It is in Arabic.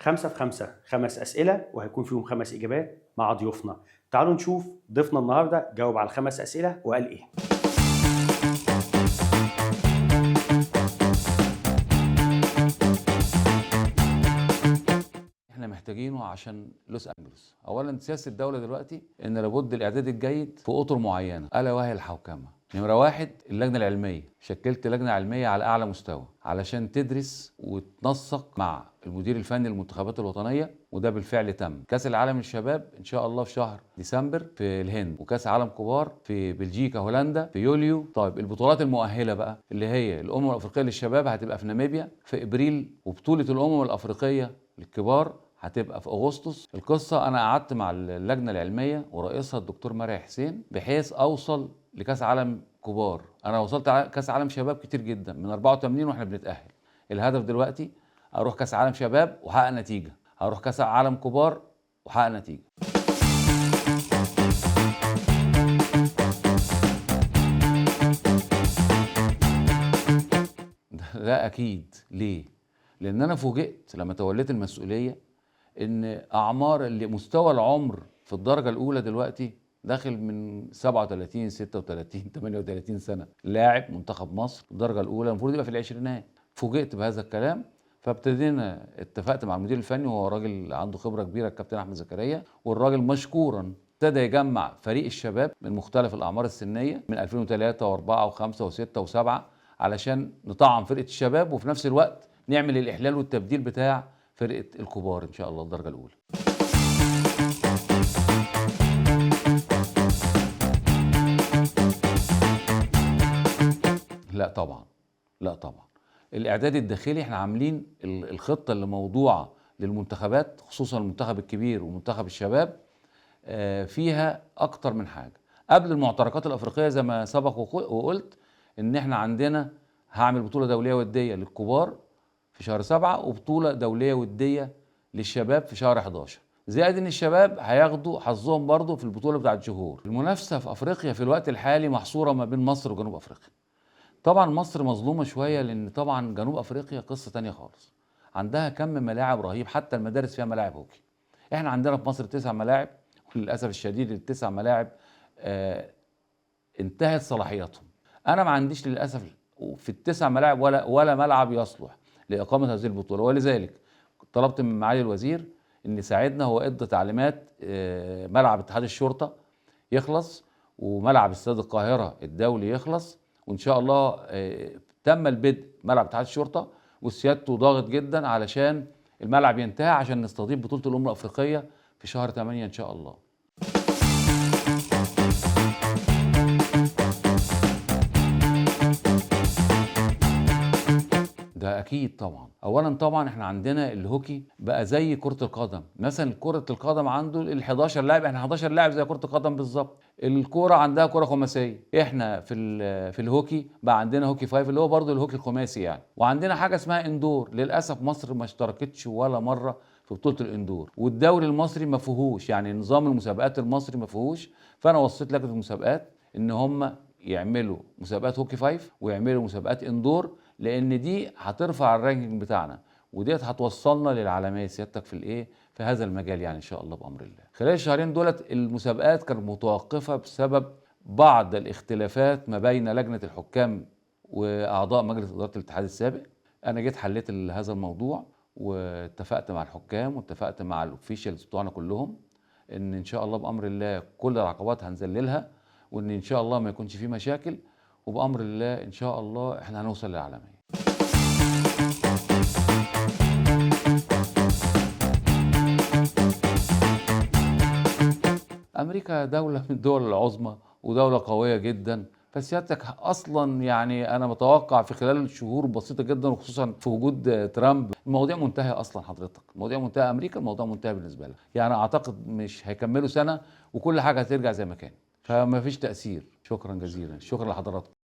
5 في 5 5 أسئلة وهيكون فيهم 5 إجابات مع ضيوفنا. تعالوا نشوف ضيفنا النهارده جاوب على ال5 أسئلة وقال إيه. احنا محتاجينه عشان لوس انجلوس. اولا سياسه الدوله دلوقتي ان لابد الاعداد الجيد في اطر معينه الا وهي الحوكمه. نمره واحد اللجنه العلميه، شكلت لجنه علميه على اعلى مستوى علشان تدرس وتنسق مع المدير الفني للمنتخبات الوطنيه، وده بالفعل تم. كاس العالم للشباب ان شاء الله في شهر ديسمبر في الهند، وكاس عالم كبار في بلجيكا هولندا في يوليو. طيب البطولات المؤهله بقى اللي هي الامم الافريقيه للشباب هتبقى في ناميبيا في ابريل، وبطوله الامم الافريقيه للكبار هتبقى في اغسطس. القصه انا قعدت مع اللجنه العلميه ورئيسها الدكتور مرعي حسين بحيث اوصل لكاس عالم كبار. انا وصلت كاس عالم شباب كتير جدا من 84 واحنا بنتاهل. الهدف دلوقتي اروح كاس عالم شباب وحقق نتيجه، هروح كاس عالم كبار وحقق نتيجه. ده اكيد. ليه؟ لان انا فوجئت لما توليت المسؤوليه ان اعمار اللي مستوى العمر في الدرجه الاولى دلوقتي داخل من 37 36 38 سنه. لاعب منتخب مصر في الدرجه الاولى المفروض يبقى في العشرينات. فوجئت بهذا الكلام، فابتدينا اتفقت مع المدير الفني وهو راجل عنده خبره كبيره الكابتن احمد زكريا، والراجل مشكورا ابتدى يجمع فريق الشباب من مختلف الاعمار السنيه من 2003 و4 و5 و6 و7 علشان نطعم فرقه الشباب وفي نفس الوقت نعمل الاحلال والتبديل بتاع فرقه الكبار ان شاء الله الدرجه الاولى. لا طبعا، لا طبعا. الاعداد الداخلي احنا عاملين الخطه اللي موضوعه للمنتخبات خصوصا المنتخب الكبير ومنتخب الشباب فيها اكتر من حاجه. قبل المعتركات الافريقيه زي ما سبق وقلت ان احنا عندنا هعمل بطوله دوليه وديه للكبار في شهر 7، وبطوله دوليه وديه للشباب في شهر 11، زائد ان الشباب هياخدوا حظهم برضه في البطوله بتاعت جوهور. المنافسه في افريقيا في الوقت الحالي محصوره ما بين مصر وجنوب افريقيا. طبعا مصر مظلومه شويه لان طبعا جنوب افريقيا قصه تانية خالص، عندها كم ملاعب رهيب، حتى المدارس فيها ملاعب هوكي. احنا عندنا في مصر 9 ملاعب، وللاسف الشديد ال9 ملاعب انتهت صلاحياتهم. انا ما عنديش للاسف في ال9 ملاعب ولا ملعب يصلح لاقامه هذه البطوله، ولذلك طلبت من معالي الوزير ان يساعدنا. هو ادى تعليمات ملعب اتحاد الشرطه يخلص وملعب استاد القاهره الدولي يخلص، وان شاء الله تم البدء ملعب اتحاد الشرطه وسيادته ضاغط جدا علشان الملعب ينتهي عشان نستضيف بطوله الامم الافريقيه في شهر 8 ان شاء الله. ده اكيد طبعا. اولا طبعا احنا عندنا الهوكي بقى زي كره القدم. مثلا كره القدم عنده ال11 لاعب، احنا 11 لاعب زي كره القدم بالظبط. الكوره عندها كره خماسيه، احنا في الهوكي بقى عندنا هوكي 5 اللي هو برضه الهوكي الخماسي يعني. وعندنا حاجه اسمها اندور. للاسف مصر ما اشتركتش ولا مره في بطوله الاندور، والدوري المصري ما فيهوش، يعني نظام المسابقات المصري ما فيهوش. فانا وصيت لجنه المسابقات ان هم يعملوا مسابقات هوكي 5 ويعملوا مسابقات اندور، لان دي هترفع الرانكينج بتاعنا وديت هتوصلنا للعالميه سيادتك في هذا المجال يعني ان شاء الله بامر الله. خلال الشهرين دولت المسابقات كانت متوقفه بسبب بعض الاختلافات ما بين لجنه الحكام واعضاء مجلس اداره الاتحاد السابق. انا جيت حليت هذا الموضوع واتفقت مع الحكام واتفقت مع الاوفيشالز بتوعنا كلهم ان شاء الله بامر الله كل العقبات هنذللها، وان ان شاء الله ما يكونش في مشاكل، وبامر الله ان شاء الله احنا هنوصل للعالميه. امريكا دوله من الدول العظمى ودوله قويه جدا، فسيادتك اصلا يعني انا متوقع في خلال شهور بسيطه جدا وخصوصا في وجود ترامب المواضيع منتهيه اصلا. حضرتك المواضيع منتهيه، امريكا الموضوع منتهي بالنسبه لها، يعني اعتقد مش هيكملوا سنه وكل حاجه هترجع زي ما كانت، فما فيش تاثير. شكرا جزيلا، شكرا لحضراتكم.